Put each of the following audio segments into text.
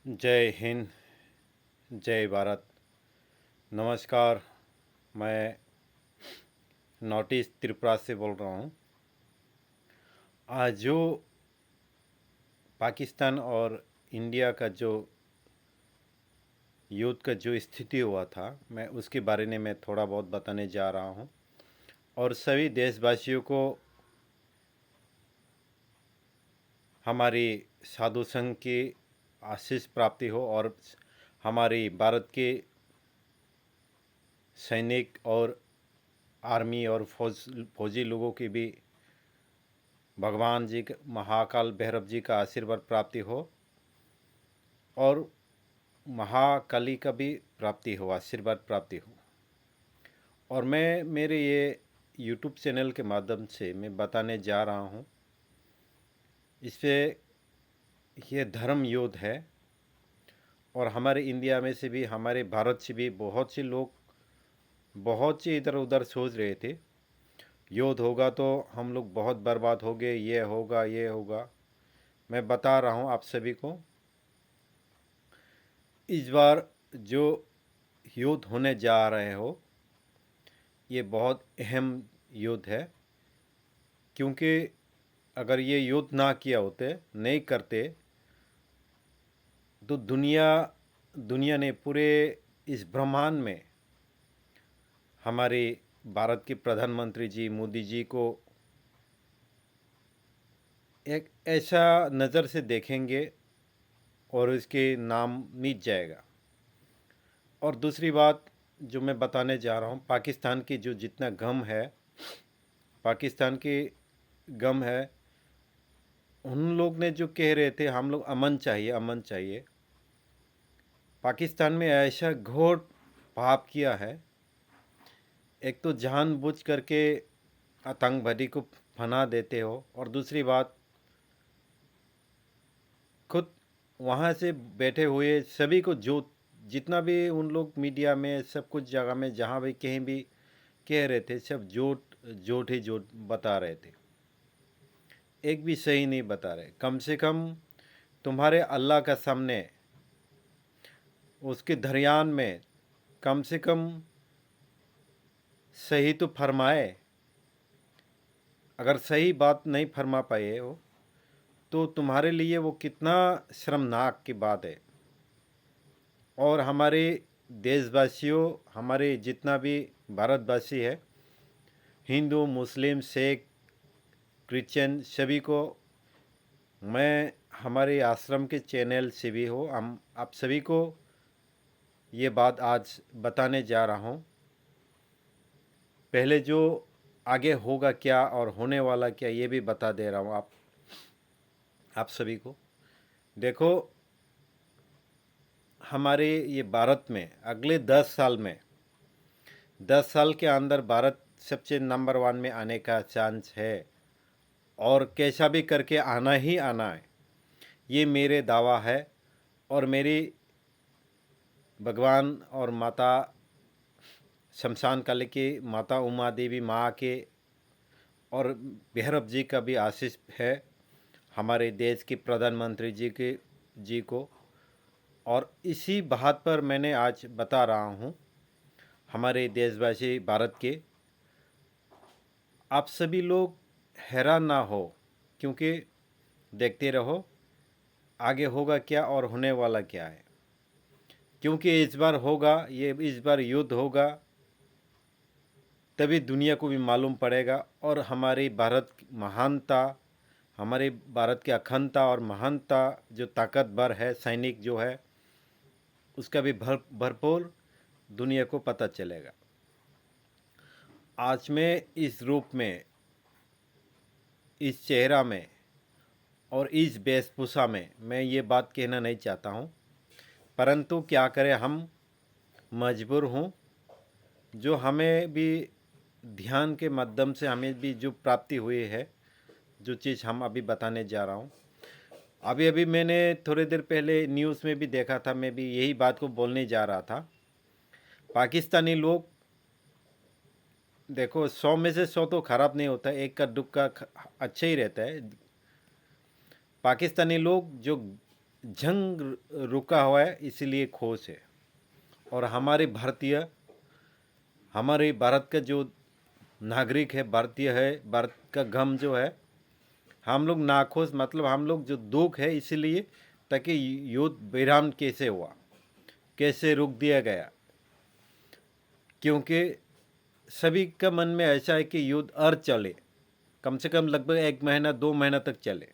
जय हिंद। जय भारत। नमस्कार। मैं नॉर्थ ईस्ट त्रिपुरा से बोल रहा हूँ। आज जो पाकिस्तान और इंडिया का जो युद्ध का जो स्थिति हुआ था, मैं उसके बारे में मैं थोड़ा बहुत बताने जा रहा हूँ और सभी देशवासियों को हमारी साधु संघ की आशीष प्राप्ति हो और हमारी भारत के सैनिक और आर्मी और फौजी लोगों की भी भगवान जी का महाकाल भैरव जी का आशीर्वाद प्राप्ति हो और महाकाली का भी प्राप्ति हो, आशीर्वाद प्राप्ति हो। और मैं मेरे ये यूट्यूब चैनल के माध्यम से मैं बताने जा रहा हूँ, इससे ये धर्म युद्ध है और हमारे इंडिया में से भी, हमारे भारत से भी बहुत से लोग बहुत से इधर उधर सोच रहे थे युद्ध होगा तो हम लोग बहुत बर्बाद हो गए, ये होगा ये होगा। मैं बता रहा हूँ आप सभी को, इस बार जो युद्ध होने जा रहे हो ये बहुत अहम युद्ध है, क्योंकि अगर ये युद्ध ना किया होते, नहीं करते, तो दुनिया ने पूरे इस ब्रह्मांड में हमारे भारत के प्रधानमंत्री जी मोदी जी को एक ऐसा नज़र से देखेंगे और इसके नाम मिट जाएगा। और दूसरी बात जो मैं बताने जा रहा हूँ, पाकिस्तान की जो जितना गम है, पाकिस्तान की गम है, उन लोग ने जो कह रहे थे हम लोग अमन चाहिए अमन चाहिए, पाकिस्तान में ऐसा घोर पाप किया है। एक तो जानबूझ करके आतंकवादी को फना देते हो और दूसरी बात खुद वहाँ से बैठे हुए सभी को, जो जितना भी उन लोग मीडिया में सब कुछ जगह में जहाँ भी कहीं भी कह रहे थे, सब झूठ झूठ ही झूठ बता रहे थे, एक भी सही नहीं बता रहे। कम से कम तुम्हारे अल्लाह का सामने उसके धरियान में कम से कम सही तो फरमाए। अगर सही बात नहीं फरमा पाए हो तो तुम्हारे लिए वो कितना शर्मनाक की बात है। और हमारे देशवासियों, हमारे जितना भी भारतवासी है, हिंदू मुस्लिम सिख क्रिश्चियन, सभी को मैं हमारे आश्रम के चैनल से भी हो, हम आप सभी को ये बात आज बताने जा रहा हूँ। पहले जो आगे होगा क्या और होने वाला क्या, ये भी बता दे रहा हूँ आप सभी को। देखो, हमारे ये भारत में अगले 10 साल में, 10 साल के अंदर भारत सबसे नंबर 1 में आने का चांस है और कैसा भी करके आना ही आना है, ये मेरे दावा है। और मेरी भगवान और माता शमशान काली की माता उमा देवी माँ के और भैरव जी का भी आशीष है हमारे देश के प्रधानमंत्री जी को। और इसी बात पर मैंने आज बता रहा हूँ हमारे देशवासी भारत के, आप सभी लोग हैरान ना हो, क्योंकि देखते रहो आगे होगा क्या और होने वाला क्या है। क्योंकि इस बार होगा, ये इस बार युद्ध होगा, तभी दुनिया को भी मालूम पड़ेगा और हमारी भारत की महानता, हमारे भारत की अखंडता और महानता, जो ताकतवर है सैनिक जो है, उसका भी भरपूर दुनिया को पता चलेगा। आज मैं इस रूप में, इस चेहरा में और इस वेशभूषा में मैं ये बात कहना नहीं चाहता हूँ, परंतु क्या करें, हम मजबूर हूँ। जो हमें भी ध्यान के माध्यम से हमें भी जो प्राप्ति हुई है, जो चीज़ हम अभी बताने जा रहा हूँ। अभी अभी मैंने थोड़ी देर पहले न्यूज़ में भी देखा था, मैं भी यही बात को बोलने जा रहा था। पाकिस्तानी लोग, देखो 100 में से 100 तो खराब नहीं होता, एक का दुख का अच्छा ही रहता है। पाकिस्तानी लोग जो जंग रुका हुआ है, इसीलिए खुश है। और हमारे भारत का जो नागरिक है, भारतीय है, भारत का गम जो है, हम लोग नाखुश, मतलब हम लोग जो दुख है, इसीलिए ताकि युद्ध विराम कैसे हुआ, कैसे रुक दिया गया। क्योंकि सभी का मन में ऐसा है कि युद्ध और चले, कम से कम लगभग 1 महीना 2 महीना तक चले।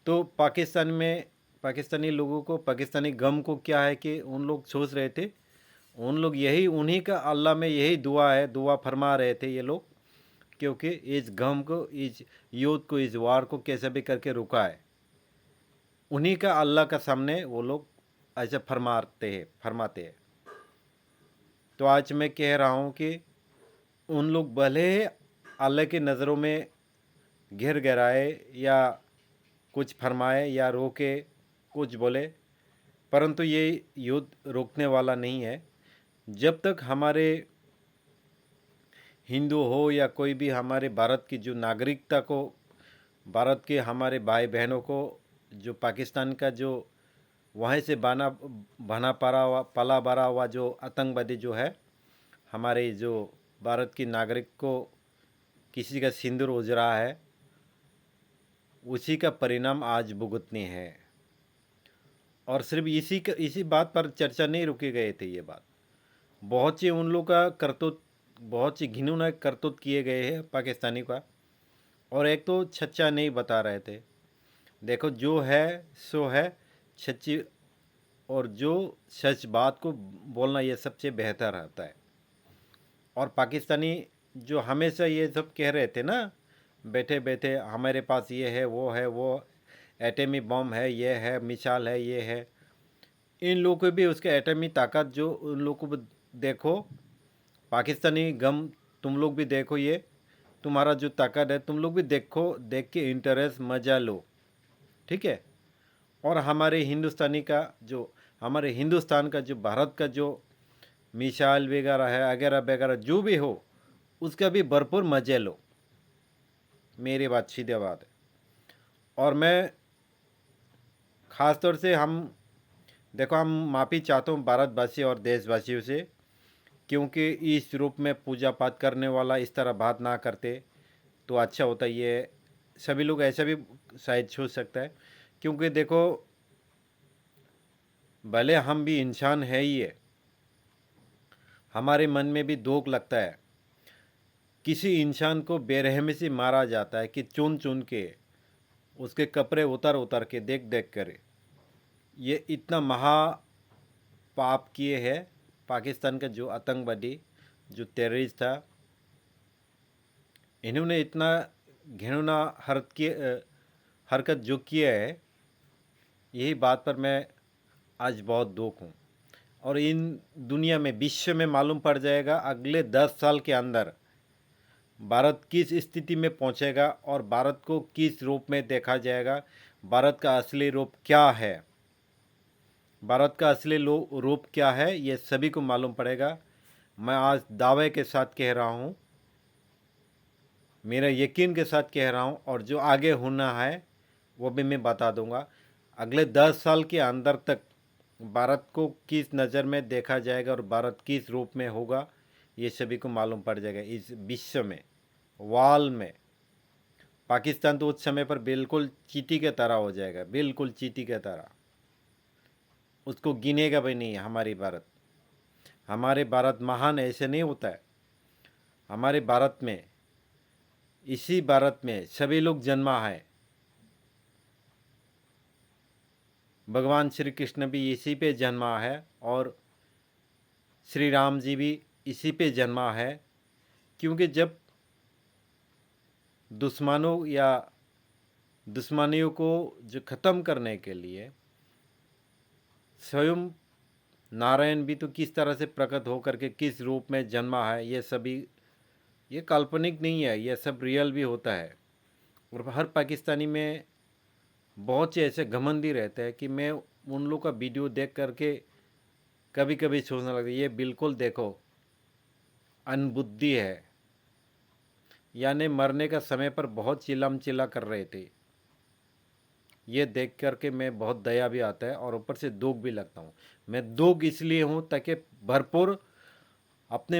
तो पाकिस्तानी लोगों को, पाकिस्तानी गम को क्या है कि उन लोग सोच रहे थे, उन लोग यही, उन्हीं का अल्लाह में यही दुआ है, दुआ फरमा रहे थे ये लोग, क्योंकि इस गम को, इस युद्ध को, इस वार को कैसे भी करके रुका है। उन्हीं का अल्लाह का सामने वो लोग ऐसे फरमाते हैं। तो आज मैं कह रहा हूँ कि उन लोग भले अल्लाह की नज़रों में घिर गिराए या कुछ फरमाए या रोके, कुछ बोले, परंतु ये युद्ध रोकने वाला नहीं है। जब तक हमारे हिंदू हो या कोई भी हमारे भारत की जो नागरिकता को, भारत के हमारे भाई बहनों को, जो पाकिस्तान का जो वहीं से बना पला बड़ा हुआ जो आतंकवादी जो है, हमारे जो भारत की नागरिक को किसी का सिंदूर उजरा है, उसी का परिणाम आज भुगतनी है। और सिर्फ इसी बात पर चर्चा नहीं रुके गए थे। ये बात बहुत सी उन लोग का करतूत, बहुत सी घिनौने करतूत किए गए हैं पाकिस्तानी का। और एक तो सच्चा नहीं बता रहे थे। देखो, जो है सो है, सच्ची, और जो सच बात को बोलना ये सबसे बेहतर होता है। और पाकिस्तानी जो हमेशा ये सब कह रहे थे ना, बैठे बैठे हमारे पास ये है, वो एटमी बम है, ये है, मिसाइल है, ये है। इन लोगों को भी उसके एटमी ताकत, जो उन लोगों को देखो, पाकिस्तानी गम, तुम लोग भी देखो, ये तुम्हारा जो ताकत है, तुम लोग भी देखो, देख के इंटरेस्ट मजा लो, ठीक है। और हमारे हिंदुस्तान का जो भारत का जो मिसाइल वगैरह है, वगैरह वगैरह जो भी हो, उसका भी भरपूर मजे लो। मेरी बात सीधी बात है। और मैं ख़ास तौर से देखो, हम माफ़ी चाहता हूँ भारतवासी और देशवासियों से, क्योंकि इस रूप में पूजा पाठ करने वाला इस तरह बात ना करते तो अच्छा होता। ये सभी लोग ऐसा भी शायद सोच सकता है, क्योंकि देखो, भले हम भी इंसान है ही है, हमारे मन में भी दुख लगता है। किसी इंसान को बेरहमी से मारा जाता है कि चुन चुन के, उसके कपड़े उतर उतर के, देख देख कर। ये इतना महा पाप किए हैं पाकिस्तान का जो आतंकवादी, जो टेररिस्ट था, इन्होंने इतना घिनौना हरकत जो किया है, यही बात पर मैं आज बहुत दुख हूँ। और इन दुनिया में, विश्व में मालूम पड़ जाएगा अगले 10 साल के अंदर भारत किस स्थिति में पहुँचेगा और भारत को किस रूप में देखा जाएगा, भारत का असली रूप क्या है। भारत का असली रूप क्या है, ये सभी को मालूम पड़ेगा। मैं आज दावे के साथ कह रहा हूँ, मेरा यकीन के साथ कह रहा हूँ, और जो आगे होना है वो भी मैं बता दूंगा। अगले 10 साल के अंदर तक भारत को किस नज़र में देखा जाएगा और भारत किस रूप में होगा, ये सभी को मालूम पड़ जाएगा। इस विश्व में, वाल में, पाकिस्तान तो उस समय पर बिल्कुल चींटी की तरह हो जाएगा, बिल्कुल चींटी की तरह। उसको गिनेगा भी नहीं हमारे भारत महान ऐसे नहीं होता है। हमारे भारत में, इसी भारत में सभी लोग जन्मा है। भगवान श्री कृष्ण भी इसी पे जन्मा है, और श्री राम जी भी इसी पे जन्मा है। क्योंकि जब दुश्मनियों को जो ख़त्म करने के लिए स्वयं नारायण भी तो किस तरह से प्रकट होकर के किस रूप में जन्मा है, ये काल्पनिक नहीं है, ये सब रियल भी होता है। और हर पाकिस्तानी में बहुत से ऐसे घमंडी रहते हैं कि मैं उन लोग का वीडियो देख करके कभी कभी सोचने लगता, ये बिल्कुल देखो अनबुद्धि है। यानी मरने का समय पर बहुत चिल्ला कर रहे थे, ये देख कर के मैं बहुत दया भी आता है और ऊपर से दुख भी लगता हूँ। मैं दुख इसलिए हूँ ताकि भरपूर अपने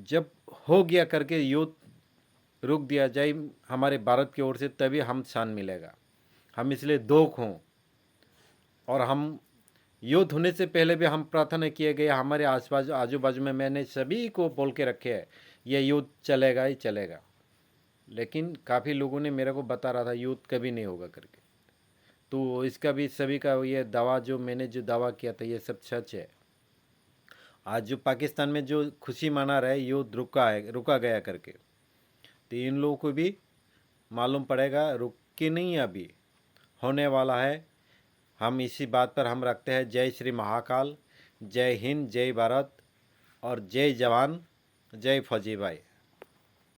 जब हो गया करके युद्ध रुक दिया जाए हमारे भारत की ओर से, तभी हम शान मिलेगा। हम इसलिए दुख हों, और हम युद्ध होने से पहले भी हम प्रार्थना किए गए हमारे आसपास आजू बाजू में, मैंने सभी को बोल के रखे है ये युद्ध चलेगा ही चलेगा। लेकिन काफ़ी लोगों ने मेरे को बता रहा था युद्ध कभी नहीं होगा करके। तो इसका भी सभी का ये दावा, जो मैंने जो दावा किया था, ये सब सच है। आज जो पाकिस्तान में जो खुशी मना रहे युद्ध रुका गया करके, तो इन लोगों को भी मालूम पड़ेगा रुक के नहीं, अभी होने वाला है। हम इसी बात पर हम रखते हैं। जय श्री महाकाल, जय हिंद, जय भारत और जय जवान, जय फौजी भाई।